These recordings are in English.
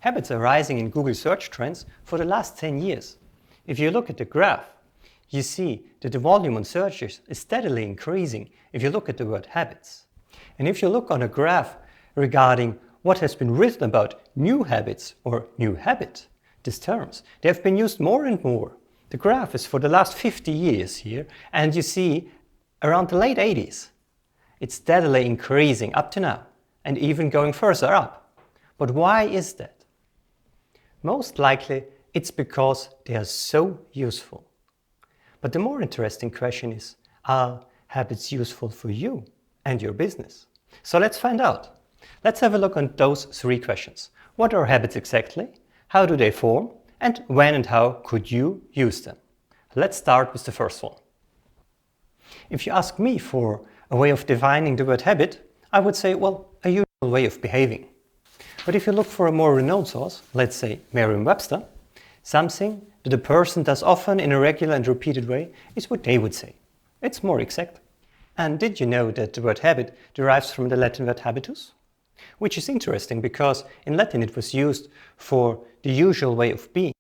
Habits are rising in Google search trends for the last 10 years. If you look at the graph, you see that the volume on searches is steadily increasing if you look at the word habits. And if you look on a graph regarding what has been written about new habits or new habit, these terms, they have been used more and more. The graph is for the last 50 years here, and you see around the late 80s, it's steadily increasing up to now and even going further up. But why is that? Most likely it's because they are so useful. But the more interesting question is, are habits useful for you and your business? So let's find out. Let's have a look on those three questions. What are habits exactly? How do they form? And when and how could you use them? Let's start with the first one. If you ask me for a way of defining the word habit, I would say, well, a usual way of behaving. But if you look for a more renowned source, let's say Merriam-Webster, something that a person does often in a regular and repeated way is what they would say. It's more exact. And did you know that the word habit derives from the Latin word habitus? Which is interesting because in Latin it was used for the usual way of being.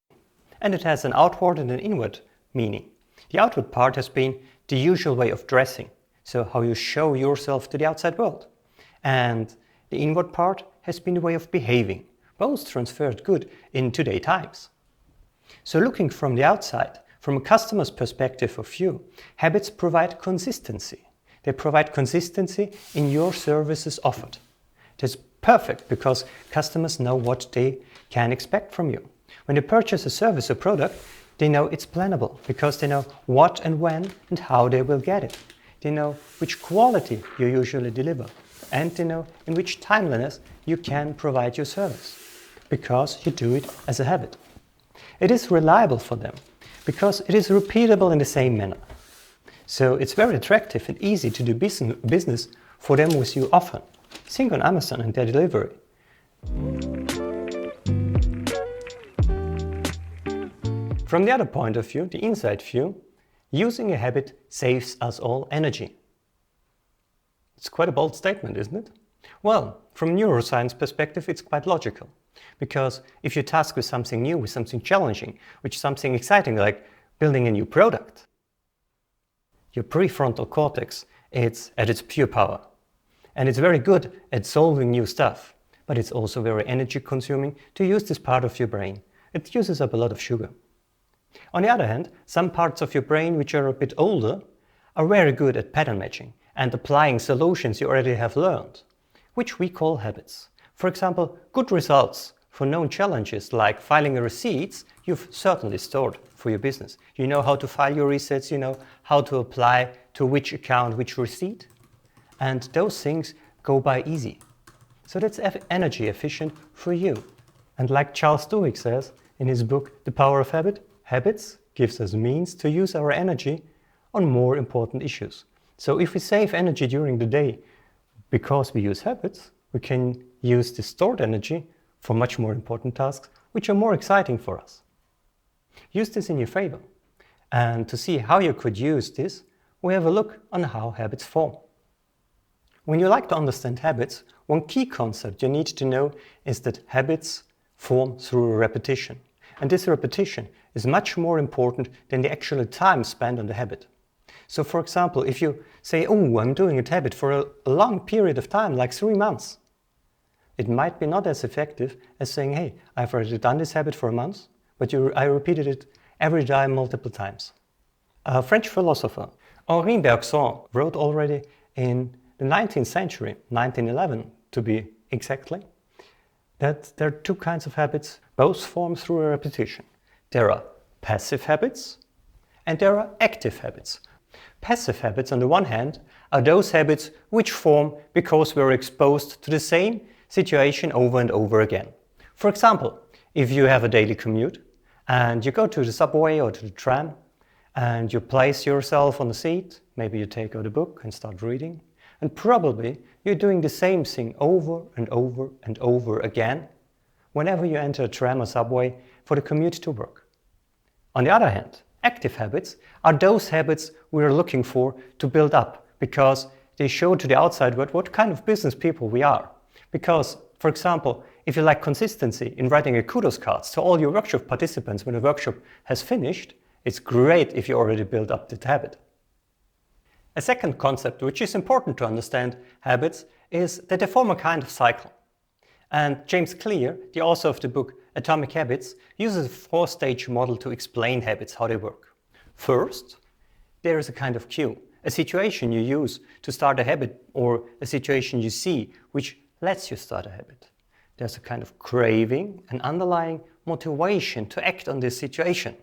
And it has an outward and an inward meaning. The outward part has been the usual way of dressing, so how you show yourself to the outside world. And the inward part has been the way of behaving, both transferred good in today's times. So looking from the outside, from a customer's perspective of view, habits provide consistency. They provide consistency in your services offered. That's perfect because customers know what they can expect from you. When they purchase a service or product, they know it's plannable because they know what and when and how they will get it. They know which quality you usually deliver, and they know in which timeliness you can provide your service because you do it as a habit. It is reliable for them because it is repeatable in the same manner. So it's very attractive and easy to do business for them with you often. Think on Amazon and their delivery. From the other point of view, the inside view, using a habit saves us all energy. It's quite a bold statement, isn't it? Well, from neuroscience perspective, it's quite logical. Because if you task with something new, with something challenging, with something exciting like building a new product, your prefrontal cortex is at its pure power. And it's very good at solving new stuff, but it's also very energy consuming to use this part of your brain. It uses up a lot of sugar. On the other hand, some parts of your brain which are a bit older are very good at pattern matching and applying solutions you already have learned, which we call habits. For example, good results for known challenges like filing receipts, you've certainly stored for your business. You know how to file your receipts, you know how to apply to which account, which receipt, and those things go by easy. So that's energy efficient for you. And like Charles Duhigg says in his book, The Power of Habit, habits gives us means to use our energy on more important issues. So if we save energy during the day because we use habits, we can use the stored energy for much more important tasks, which are more exciting for us. Use this in your favor. And to see how you could use this, we have a look on how habits form. When you like to understand habits, one key concept you need to know is that habits form through repetition. And this repetition is much more important than the actual time spent on the habit. So for example, if you say, oh, I'm doing a habit for a long period of time, like 3 months, it might be not as effective as saying, hey, I've already done this habit for a month, but I repeated it every day multiple times. A French philosopher, Henri Bergson, wrote already in the 19th century, 1911 to be exactly, that there are two kinds of habits, both form through a repetition. There are passive habits and there are active habits. Passive habits, on the one hand, are those habits which form because we're exposed to the same situation over and over again. For example, if you have a daily commute and you go to the subway or to the tram and you place yourself on the seat, maybe you take out a book and start reading, and probably you're doing the same thing over and over and over again whenever you enter a tram or subway for the commute to work. On the other hand, active habits are those habits we are looking for to build up because they show to the outside world what kind of business people we are. Because For example, if you lack consistency in writing a kudos cards to all your workshop participants when the workshop has finished, it's great if you already built up that habit. A second concept which is important to understand habits is that they form a kind of cycle. And James Clear, the author of the book Atomic Habits, uses a 4-stage model to explain habits, how they work. First, there is a kind of cue, a situation you use to start a habit or a situation you see which lets you start a habit. There's a kind of craving, an underlying motivation to act on this situation.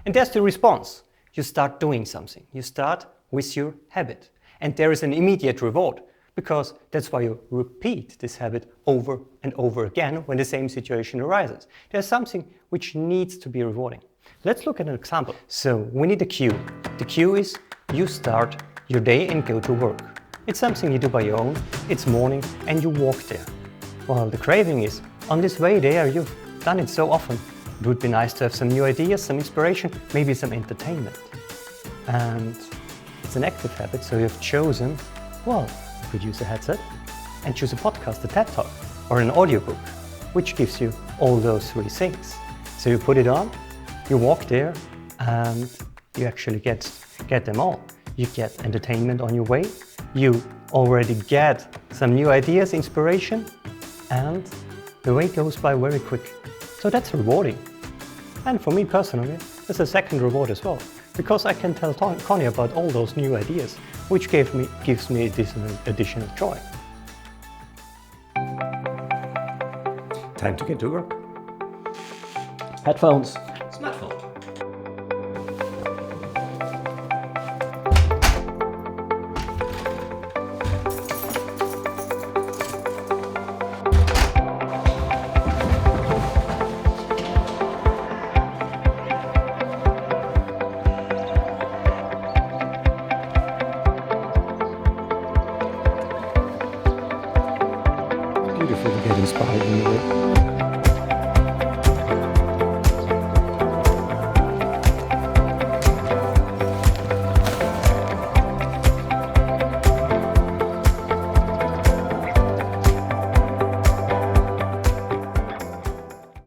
And there's the response. You start doing something. You start with your habit. And there is an immediate reward, because that's why you repeat this habit over and over again when the same situation arises. There's something which needs to be rewarding. Let's look at an example. So we need a cue. The cue is you start your day and go to work. It's something you do by your own, it's morning and you walk there. Well, the craving is, on this way there, you've done it so often. It would be nice to have some new ideas, some inspiration, maybe some entertainment. And it's an active habit, so you've chosen, well, you could use a headset and choose a podcast, a TED Talk, or an audiobook, which gives you all those 3 things. So you put it on, you walk there, and you actually get them all. You get entertainment on your way, you already get some new ideas, inspiration, and the way goes by very quick. So that's rewarding. And for me personally, there's a second reward as well, because I can tell Conny about all those new ideas, which gives me this additional joy. Time to get to work. Headphones. Smartphone. Beautiful to get inspired in the way.